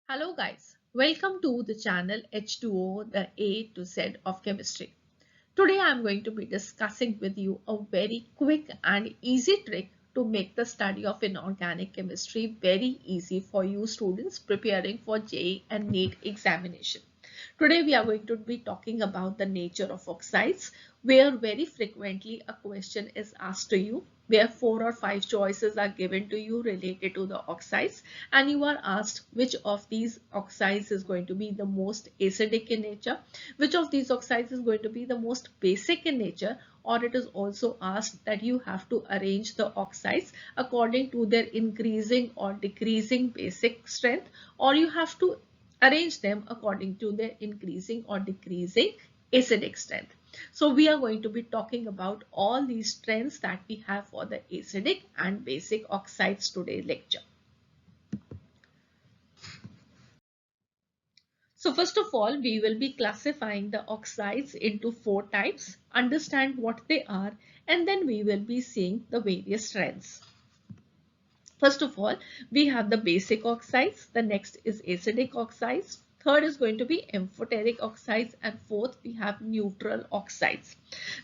Hello guys, welcome to the channel H2O, the A to Z of chemistry. Today I am going to be discussing with you a very quick and easy trick to make the study of inorganic chemistry very easy for you students preparing for JEE and NEET examination. Today we are going to be talking about the nature of oxides, where very frequently a question is asked to you where 4 or 5 choices are given to you related to the oxides, and you are asked which of these oxides is going to be the most acidic in nature, which of these oxides is going to be the most basic in nature, or it is also asked that you have to arrange the oxides according to their increasing or decreasing basic strength, or you have to arrange them according to their increasing or decreasing acidic strength. So we are going to be talking about all these strengths that we have for the acidic and basic oxides today lecture. So first of all, we will be classifying the oxides into 4 types, understand what they are, and then we will be seeing the various strengths. First of all, we have the basic oxides, the next is acidic oxides, third is going to be amphoteric oxides, and fourth we have neutral oxides.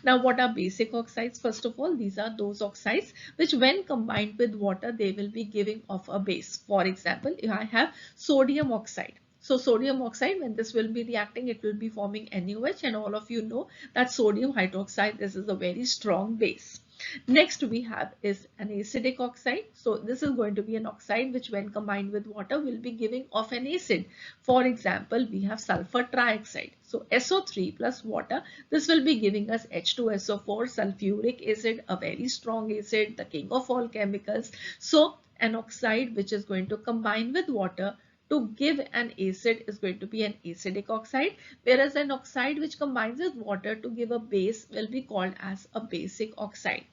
Now what are basic oxides? First of all, these are those oxides which when combined with water they will be giving off a base. For example, if I have sodium oxide. So sodium oxide, when this will be reacting, it will be forming NaOH, and all of you know that sodium hydroxide, this is a very strong base. Next we have is an acidic oxide. So this is going to be an oxide which when combined with water will be giving off an acid. For example, we have sulfur trioxide. So SO3 plus water, this will be giving us H2SO4, sulfuric acid, a very strong acid, the king of all chemicals. So an oxide which is going to combine with water to give an acid is going to be an acidic oxide, whereas an oxide which combines with water to give a base will be called as a basic oxide.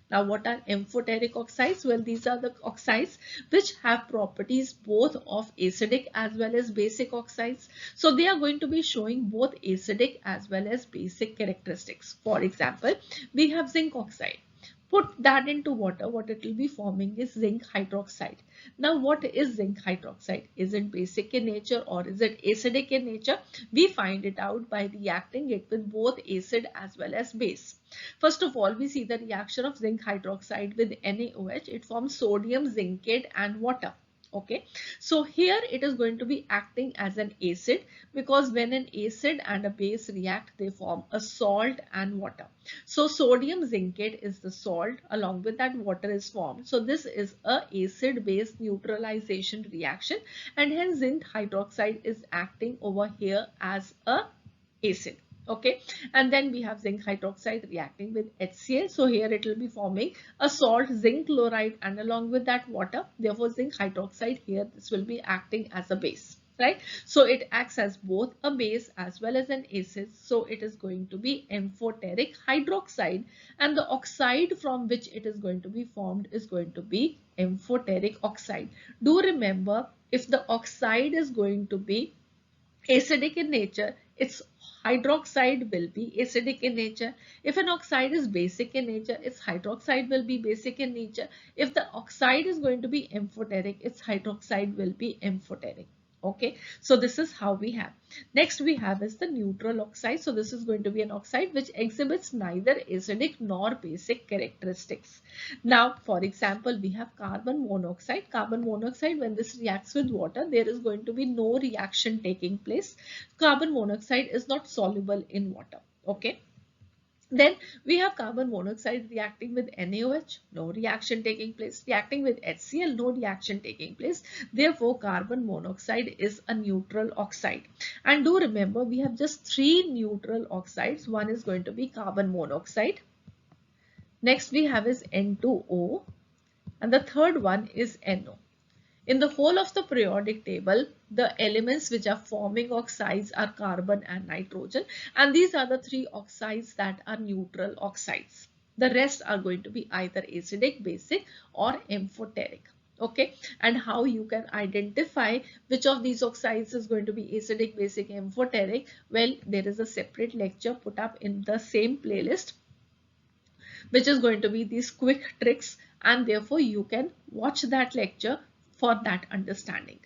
Now what are amphoteric oxides? Well, these are the oxides which have properties both of acidic as well as basic oxides. So they are going to be showing both acidic as well as basic characteristics. For example, we have zinc oxide. Put that into water, what it will be forming is zinc hydroxide. Now what is zinc hydroxide? Is it basic in nature or is it acidic in nature? We find it out by reacting it with both acid as well as base. First of all, we see the reaction of zinc hydroxide with NaOH. It forms sodium zincate and water. Okay, so here it is going to be acting as an acid, because when an acid and a base react, they form a salt and water. So sodium zincate is the salt, along with that water is formed. So this is a acid base neutralization reaction, and hence zinc hydroxide is acting over here as a acid. Okay, and then we have zinc hydroxide reacting with HCl. So here it will be forming a salt, zinc chloride, and along with that water. Therefore zinc hydroxide here, this will be acting as a base, right? So it acts as both a base as well as an acid. So it is going to be amphoteric hydroxide, and the oxide from which it is going to be formed is going to be amphoteric oxide. Do remember, if the oxide is going to be acidic in nature, its hydroxide will be acidic in nature. If an oxide is basic in nature, its hydroxide will be basic in nature. If the oxide is going to be amphoteric, its hydroxide will be amphoteric. Okay, so this is how we have. Next we have is the neutral oxide. So this is going to be an oxide which exhibits neither acidic nor basic characteristics. Now, for example, we have carbon monoxide. Carbon monoxide, when this reacts with water, there is going to be no reaction taking place. Carbon monoxide is not soluble in water. Okay. Then we have carbon monoxide reacting with NaOH, no reaction taking place. Reacting with HCl, no reaction taking place. Therefore, carbon monoxide is a neutral oxide. And do remember, we have just 3 neutral oxides. One is going to be carbon monoxide. Next we have is N2O, and the third one is NO. In the whole of the periodic table, the elements which are forming oxides are carbon and nitrogen, and these are the 3 oxides that are neutral oxides. The rest are going to be either acidic, basic, or amphoteric. Okay, and how you can identify which of these oxides is going to be acidic, basic, amphoteric? Well, there is a separate lecture put up in the same playlist, which is going to be these quick tricks, and therefore you can watch that lecture for that understanding.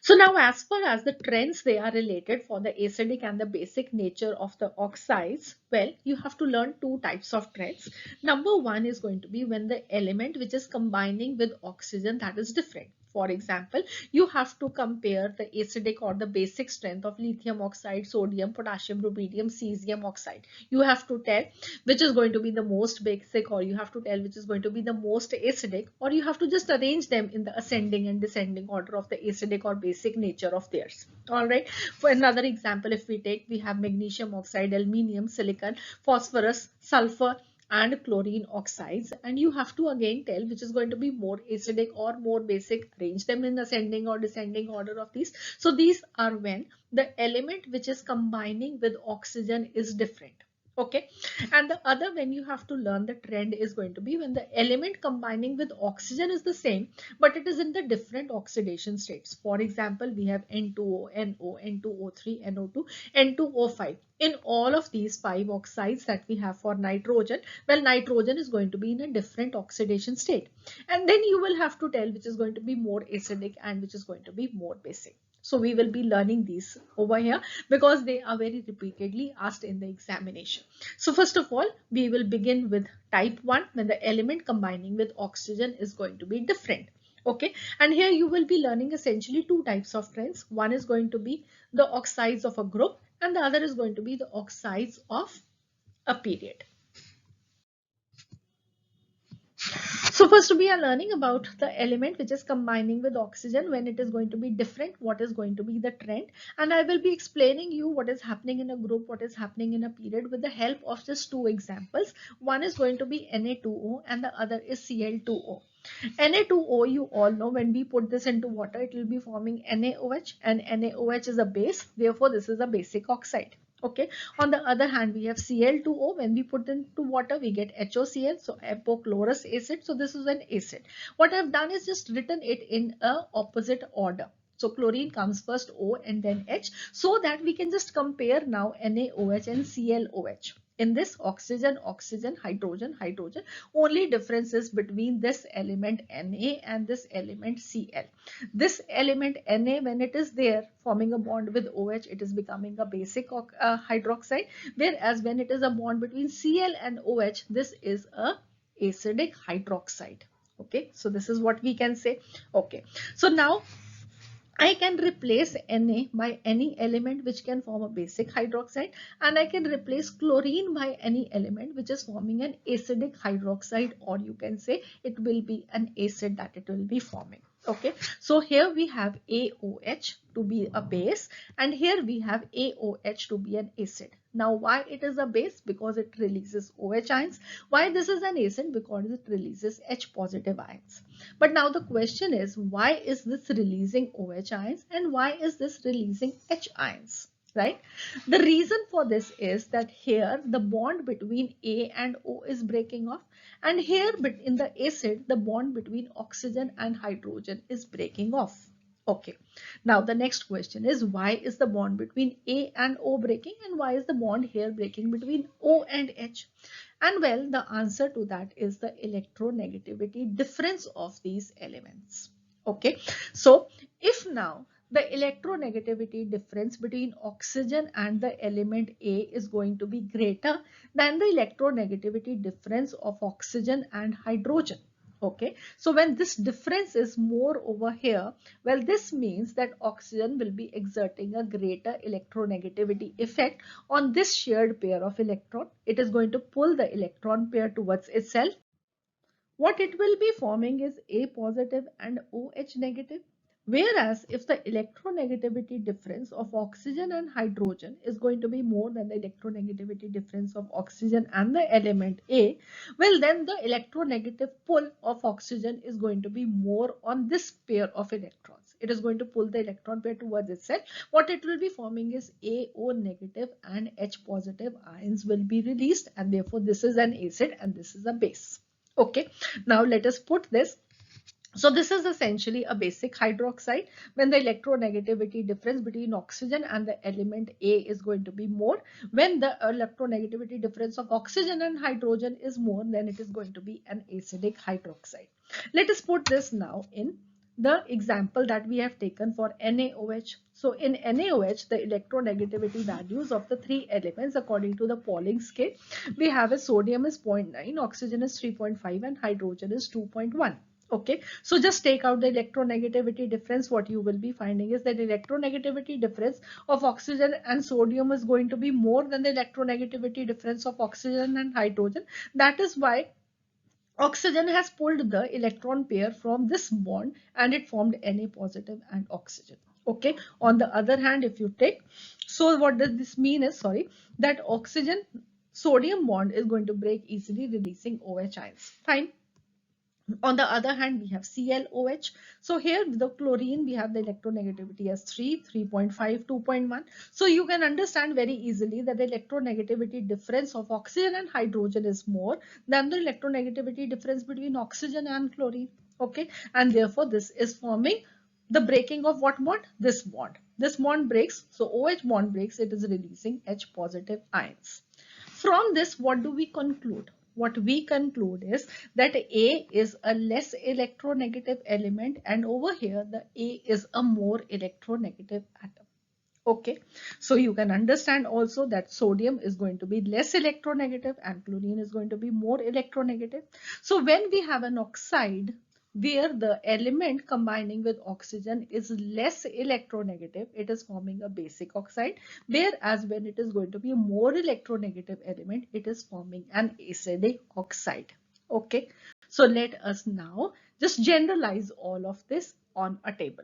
So now as far as the trends they are related for the acidic and the basic nature of the oxides, well, you have to learn two types of trends. Number one is going to be when the element which is combining with oxygen, that is different. For example, you have to compare the acidic or the basic strength of lithium oxide, sodium, potassium, rubidium, cesium oxide. You have to tell which is going to be the most basic, or you have to tell which is going to be the most acidic, or you have to just arrange them in the ascending and descending order of the acidic or basic nature of theirs. All right. For another example, if we take, we have magnesium oxide, aluminium, silicon, phosphorus, sulfur, and chlorine oxides, and you have to again tell which is going to be more acidic or more basic, arrange them in ascending or descending order of these. So these are when the element which is combining with oxygen is different. Okay. And the other, when you have to learn the trend, is going to be when the element combining with oxygen is the same, but it is in the different oxidation states. For example, we have N2O, NO, N2O3, NO2, N2O5. In all of these five oxides that we have for nitrogen, well, nitrogen is going to be in a different oxidation state. And then you will have to tell which is going to be more acidic and which is going to be more basic. So we will be learning these over here because they are very repeatedly asked in the examination. So first of all, we will begin with type 1, when the element combining with oxygen is going to be different. Okay, and here you will be learning essentially two types of trends. One is going to be the oxides of a group, and the other is going to be the oxides of a period. So first we are learning about the element which is combining with oxygen when it is going to be different, what is going to be the trend, and I will be explaining you what is happening in a group, what is happening in a period with the help of just two examples. One is going to be Na2O and the other is Cl2O. Na2O, you all know, when we put this into water, it will be forming NaOH, and NaOH is a base, therefore this is a basic oxide. Okay. On the other hand, we have Cl2O. When we put into water, we get HOCl, so hypochlorous acid. So this is an acid. What I've done is just written it in a opposite order. So chlorine comes first, O, and then H, so that we can just compare now NaOH and ClOH. In this, oxygen, oxygen, hydrogen, hydrogen. Only difference is between this element Na and this element Cl. This element Na, when it is there forming a bond with OH, it is becoming a basic hydroxide, whereas when it is a bond between Cl and OH, this is a acidic hydroxide. Okay, so this is what we can say. Okay, so now I can replace Na by any element which can form a basic hydroxide, and I can replace chlorine by any element which is forming an acidic hydroxide, or you can say it will be an acid that it will be forming. Okay, so here we have AOH to be a base, and here we have AOH to be an acid. Now why it is a base? Because it releases OH ions. Why this is an acid? Because it releases H positive ions. But now the question is, why is this releasing OH ions and why is this releasing H ions? Right? The reason for this is that here the bond between A and O is breaking off, and here in the acid the bond between oxygen and hydrogen is breaking off. Okay, now the next question is, why is the bond between A and O breaking, and why is the bond here breaking between O and H? And well, the answer to that is the electronegativity difference of these elements. Okay, so if now the electronegativity difference between oxygen and the element A is going to be greater than the electronegativity difference of oxygen and hydrogen. Okay, so when this difference is more over here, well, this means that oxygen will be exerting a greater electronegativity effect on this shared pair of electron. It is going to pull the electron pair towards itself. What it will be forming is A positive and OH negative. Whereas if the electronegativity difference of oxygen and hydrogen is going to be more than the electronegativity difference of oxygen and the element A, well, then the electronegative pull of oxygen is going to be more on this pair of electrons. It is going to pull the electron pair towards itself. What it will be forming is AO negative and H positive ions will be released, and therefore this is an acid and this is a base. Okay, now let us put this. So this is essentially a basic hydroxide when the electronegativity difference between oxygen and the element A is going to be more. When the electronegativity difference of oxygen and hydrogen is more, then it is going to be an acidic hydroxide. Let us put this now in the example that we have taken for NaOH. So in NaOH, the electronegativity values of the three elements according to the Pauling scale, we have a sodium is 0.9, oxygen is 3.5, and hydrogen is 2.1. Okay, so just take out the electronegativity difference. What you will be finding is that electronegativity difference of oxygen and sodium is going to be more than the electronegativity difference of oxygen and hydrogen. That is why oxygen has pulled the electron pair from this bond and it formed Na positive and oxygen. Okay. On the other hand, if you take, so what does this mean is, sorry, that oxygen sodium bond is going to break easily, releasing OH ions. Fine. On the other hand, we have ClOH. So here the chlorine, we have the electronegativity as 3, 3.5, 2.1. So you can understand very easily that the electronegativity difference of oxygen and hydrogen is more than the electronegativity difference between oxygen and chlorine. Okay, and therefore this is forming the breaking of what bond? This bond. This bond breaks. So OH bond breaks. It is releasing H positive ions. From this, what do we conclude? What we conclude is that A is a less electronegative element, and over here the A is a more electronegative atom. Okay, so you can understand also that sodium is going to be less electronegative and chlorine is going to be more electronegative. So when we have an oxide where the element combining with oxygen is less electronegative, it is forming a basic oxide, whereas when it is going to be a more electronegative element, it is forming an acidic oxide. Okay, so let us now just generalize all of this on a table.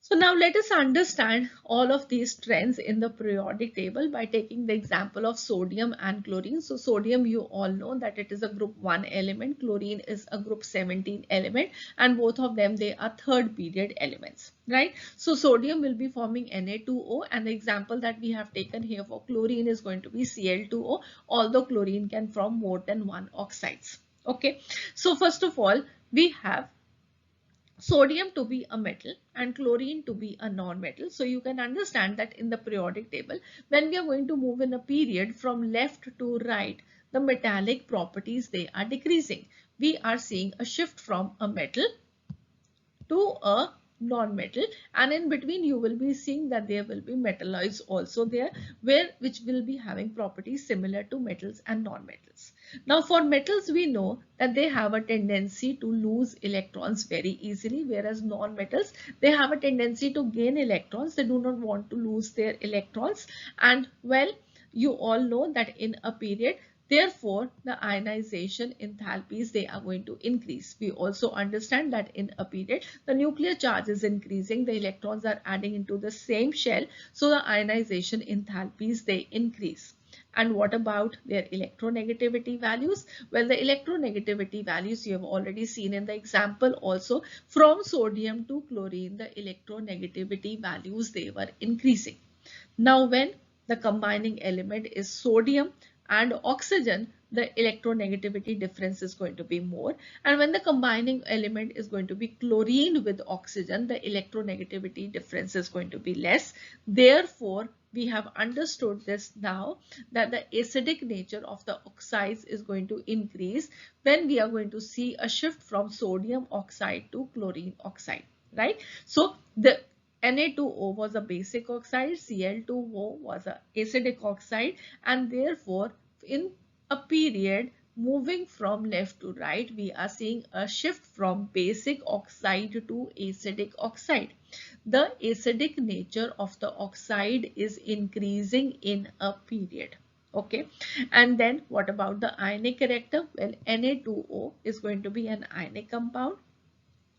So now let us understand all of these trends in the periodic table by taking the example of sodium and chlorine. So sodium, you all know that it is a group 1 element, chlorine is a group 17 element, and both of them, they are third period elements, right? So sodium will be forming Na2O, and the example that we have taken here for chlorine is going to be Cl2O, although chlorine can form more than one oxides. Okay, so first of all, we have sodium to be a metal and chlorine to be a non-metal. So you can understand that in the periodic table, when we are going to move in a period from left to right, the metallic properties, they are decreasing. We are seeing a shift from a metal to a non-metal, and in between you will be seeing that there will be metalloids also there, which will be having properties similar to metals and non-metals. Now for metals, we know that they have a tendency to lose electrons very easily, whereas non-metals, they have a tendency to gain electrons. They do not want to lose their electrons, and well, you all know that in a period, therefore, the ionization enthalpies, they are going to increase. We also understand that in a period, the nuclear charge is increasing, the electrons are adding into the same shell, so the ionization enthalpies, they increase. And what about their electronegativity values? Well, the electronegativity values you have already seen in the example also. From sodium to chlorine, the electronegativity values, they were increasing. Now when the combining element is sodium and oxygen, the electronegativity difference is going to be more. And when the combining element is going to be chlorine with oxygen, the electronegativity difference is going to be less. Therefore, we have understood this now, that the acidic nature of the oxides is going to increase when we are going to see a shift from sodium oxide to chlorine oxide, right? So the Na2O was a basic oxide, Cl2O was an acidic oxide, and therefore in a period moving from left to right, we are seeing a shift from basic oxide to acidic oxide. The acidic nature of the oxide is increasing in a period. Okay, and then what about the ionic character? Well, Na2O is going to be an ionic compound,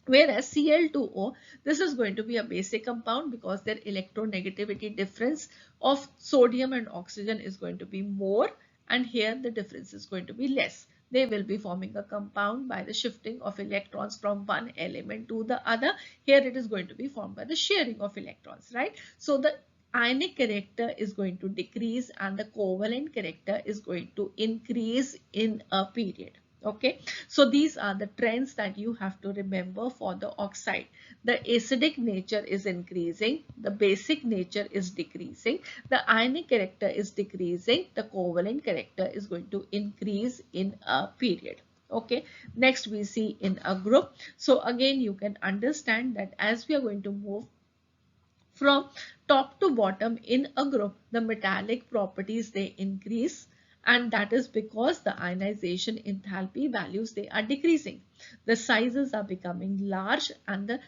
whereas Cl2O, this is going to be a basic compound because their electronegativity difference of sodium and oxygen is going to be more, and here the difference is going to be less. They will be forming a compound by the shifting of electrons from one element to the other. Here it is going to be formed by the sharing of electrons, right? So the ionic character is going to decrease and the covalent character is going to increase in a period. Okay, so these are the trends that you have to remember for the oxide. The acidic nature is increasing, the basic nature is decreasing, the ionic character is decreasing, the covalent character is going to increase in a period. Okay, next we see in a group. So again, you can understand that as we are going to move from top to bottom in a group, the metallic properties they increase, and that is because the ionization enthalpy values they are decreasing. The sizes are becoming large and the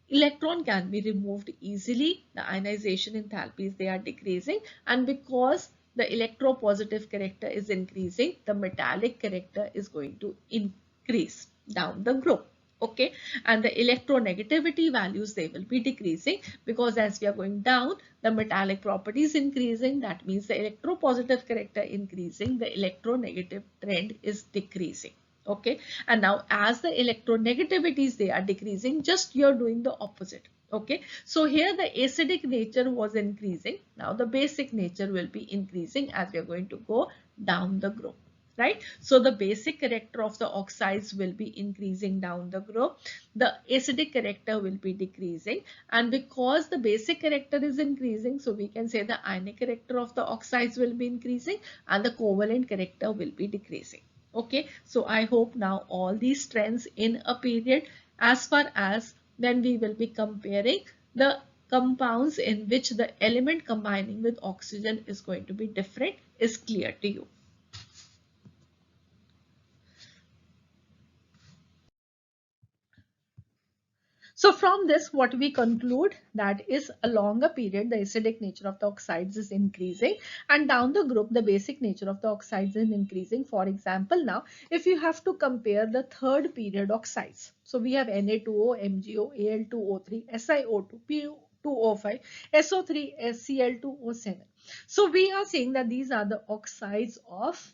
electron can be removed easily. The ionization enthalpies they are decreasing, and because the electropositive character is increasing, the metallic character is going to increase down the group. Okay, and the electronegativity values they will be decreasing, because as we are going down, the metallic properties increasing, that means the electropositive character increasing, the electronegative trend is decreasing. Okay, and now as the electronegativities they are decreasing, just you're doing the opposite. Okay, so here the acidic nature was increasing, now the basic nature will be increasing as we are going to go down the group, right? So the basic character of the oxides will be increasing down the group, the acidic character will be decreasing, and because the basic character is increasing, so we can say the ionic character of the oxides will be increasing and the covalent character will be decreasing. Okay, so I hope now all these trends in a period, as far as when we will be comparing the compounds in which the element combining with oxygen is going to be different, is clear to you. So from this, what we conclude, that is a longer period, the acidic nature of the oxides is increasing, and down the group, the basic nature of the oxides is increasing. For example, now, if you have to compare the third period oxides, so we have Na2O, MgO, Al2O3, SiO2, Pu2O5, SO3, Cl2O7. So we are saying that these are the oxides of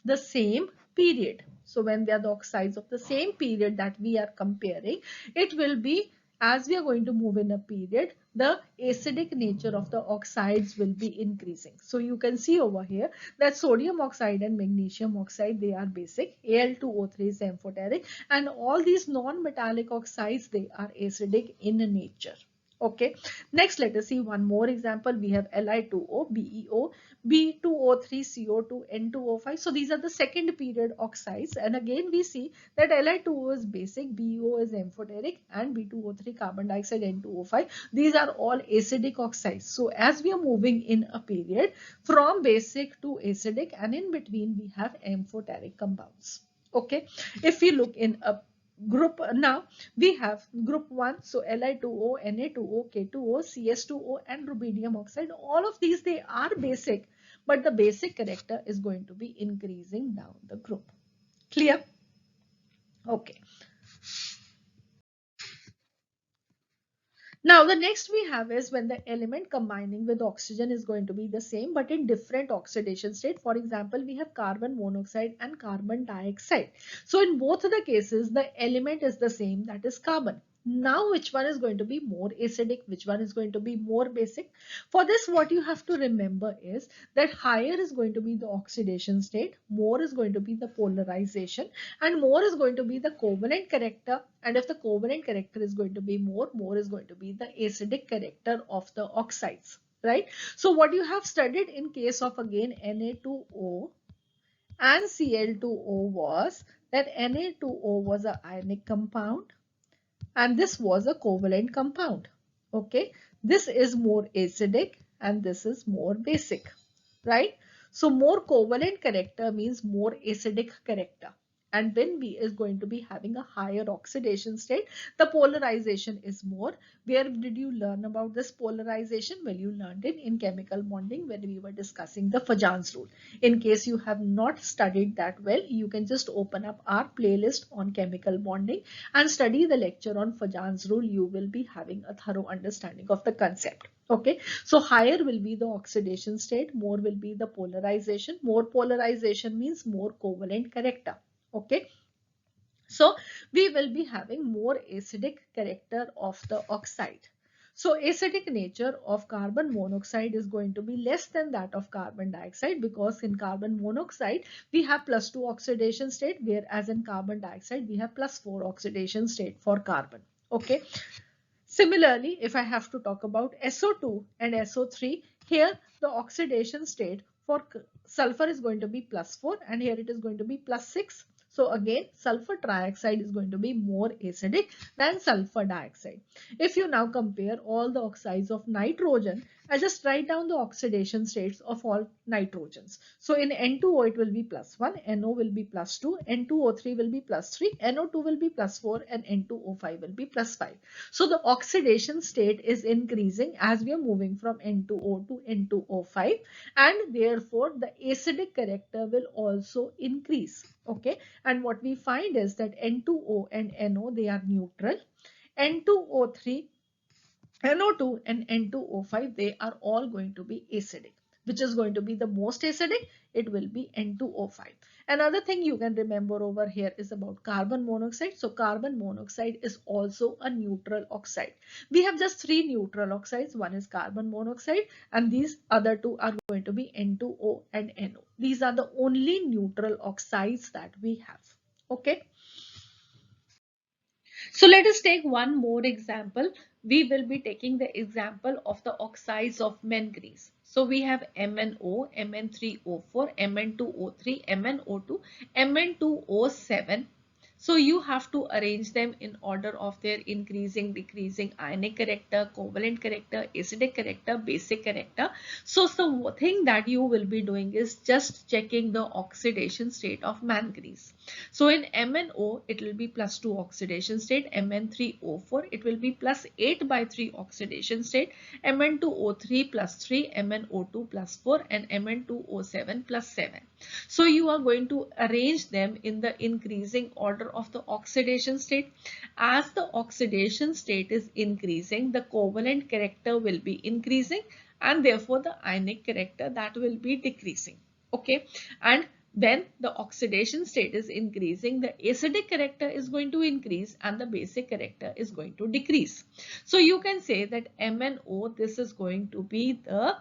the same period. So when they are the oxides of the same period that we are comparing, it will be, as we are going to move in a period, the acidic nature of the oxides will be increasing. So you can see over here that sodium oxide and magnesium oxide, they are basic, Al2O3 is amphoteric, and all these non-metallic oxides, they are acidic in nature. Okay, next let us see one more example. We have Li2O, BeO, B2O3, CO2, N2O5. So these are the second period oxides, and again we see that Li2O is basic, BeO is amphoteric, and B2O3 carbon dioxide, N2O5. These are all acidic oxides. So as we are moving in a period from basic to acidic, and in between we have amphoteric compounds. Okay, if we look in a group now, we have group 1, so Li2O, Na2O, K2O, CS2O, and rubidium oxide. All of these, they are basic, but the basic character is going to be increasing down the group. Clear? Okay. Now the next we have is when the element combining with oxygen is going to be the same but in different oxidation state. For example, we have carbon monoxide and carbon dioxide. So in both of the cases, the element is the same, that is carbon. Now which one is going to be more acidic, which one is going to be more basic? For this, what you have to remember is that higher is going to be the oxidation state, more is going to be the polarization, and more is going to be the covalent character. And if the covalent character is going to be more, more is going to be the acidic character of the oxides, right? So what you have studied in case of again Na2O and Cl2O was that Na2O was an ionic compound and this was a covalent compound. Okay, this is more acidic and this is more basic, right? So more covalent character means more acidic character, and then B is going to be having a higher oxidation state. The polarization is more. Where did you learn about this polarization? Well, you learned it in chemical bonding when we were discussing the Fajans rule. In case you have not studied that well, you can just open up our playlist on chemical bonding and study the lecture on Fajans rule. You will be having a thorough understanding of the concept. Okay, so higher will be the oxidation state, more will be the polarization. More polarization means more covalent character. Okay, so we will be having more acidic character of the oxide. So acidic nature of carbon monoxide is going to be less than that of carbon dioxide, because in carbon monoxide we have +2 oxidation state, whereas in carbon dioxide we have +4 oxidation state for carbon. Okay. Similarly, if I have to talk about SO2 and SO3, here the oxidation state for sulfur is going to be +4 and here it is going to be +6. So again, sulfur trioxide is going to be more acidic than sulfur dioxide. If you now compare all the oxides of nitrogen, I just write down the oxidation states of all nitrogens. So in N2O it will be +1, NO will be +2, N2O3 will be +3, NO2 will be +4, and N2O5 will be +5. So the oxidation state is increasing as we are moving from N2O to N2O5, and therefore the acidic character will also increase. Okay, and what we find is that N2O and NO, they are neutral. N2O3, NO2 and N2O5, they are all going to be acidic. Which is going to be the most acidic? It will be N2O5. Another thing you can remember over here is about carbon monoxide. So carbon monoxide is also a neutral oxide. We have just three neutral oxides. One is carbon monoxide, and these other two are going to be N2O and NO. These are the only neutral oxides that we have. Okay. So let us take one more example. We will be taking the example of the oxides of manganese. So we have MnO, Mn3O4, Mn2O3, MnO2, Mn2O7. So you have to arrange them in order of their increasing, decreasing ionic character, covalent character, acidic character, basic character. So the thing that you will be doing is just checking the oxidation state of manganese. So in MnO, it will be +2 oxidation state. Mn3O4, it will be +8/3 oxidation state. Mn2O3 +3, MnO2 +4, and Mn2O7 +7. So you are going to arrange them in the increasing order of the oxidation state. As the oxidation state is increasing, the covalent character will be increasing, and therefore the ionic character, that will be decreasing. Okay, and when the oxidation state is increasing, the acidic character is going to increase and the basic character is going to decrease. So you can say that MnO, this is going to be the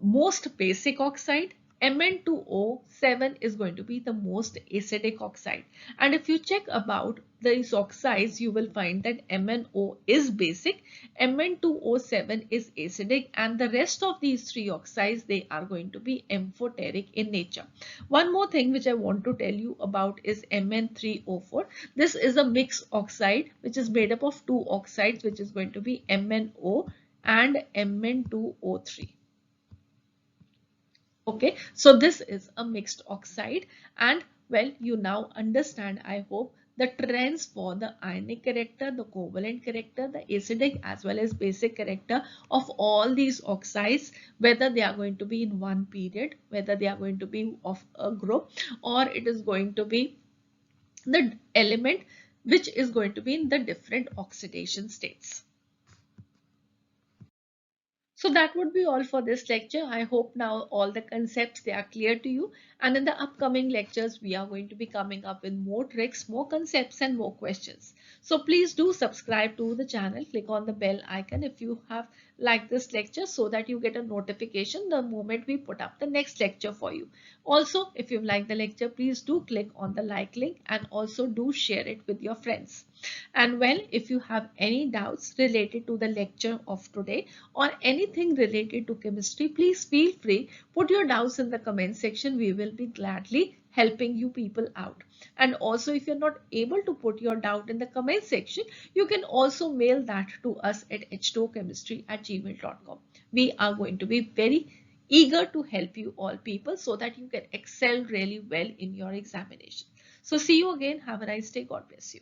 most basic oxide. Mn2O7 is going to be the most acidic oxide. And if you check about these oxides, you will find that MnO is basic, Mn2O7 is acidic, and the rest of these three oxides, they are going to be amphoteric in nature. One more thing which I want to tell you about is Mn3O4. This is a mixed oxide which is made up of two oxides, which is going to be MnO and Mn2O3. Okay, so this is a mixed oxide, and well, you now understand, I hope, the trends for the ionic character, the covalent character, the acidic as well as basic character of all these oxides, whether they are going to be in one period, whether they are going to be of a group, or it is going to be the element which is going to be in the different oxidation states. So that would be all for this lecture. I hope now all the concepts, they are clear to you, and in the upcoming lectures we are going to be coming up with more tricks, more concepts and more questions. So please do subscribe to the channel, click on the bell icon if you have liked this lecture, so that you get a notification the moment we put up the next lecture for you. Also, if you like the lecture, please do click on the like link and also do share it with your friends. And well, if you have any doubts related to the lecture of today or anything related to chemistry, please feel free, put your doubts in the comment section. We will be gladly helping you people out. And also, if you're not able to put your doubt in the comment section, you can also mail that to us at h2chemistry@gmail.com. We are going to be very eager to help you all people so that you can excel really well in your examination. So see you again. Have a nice day. God bless you.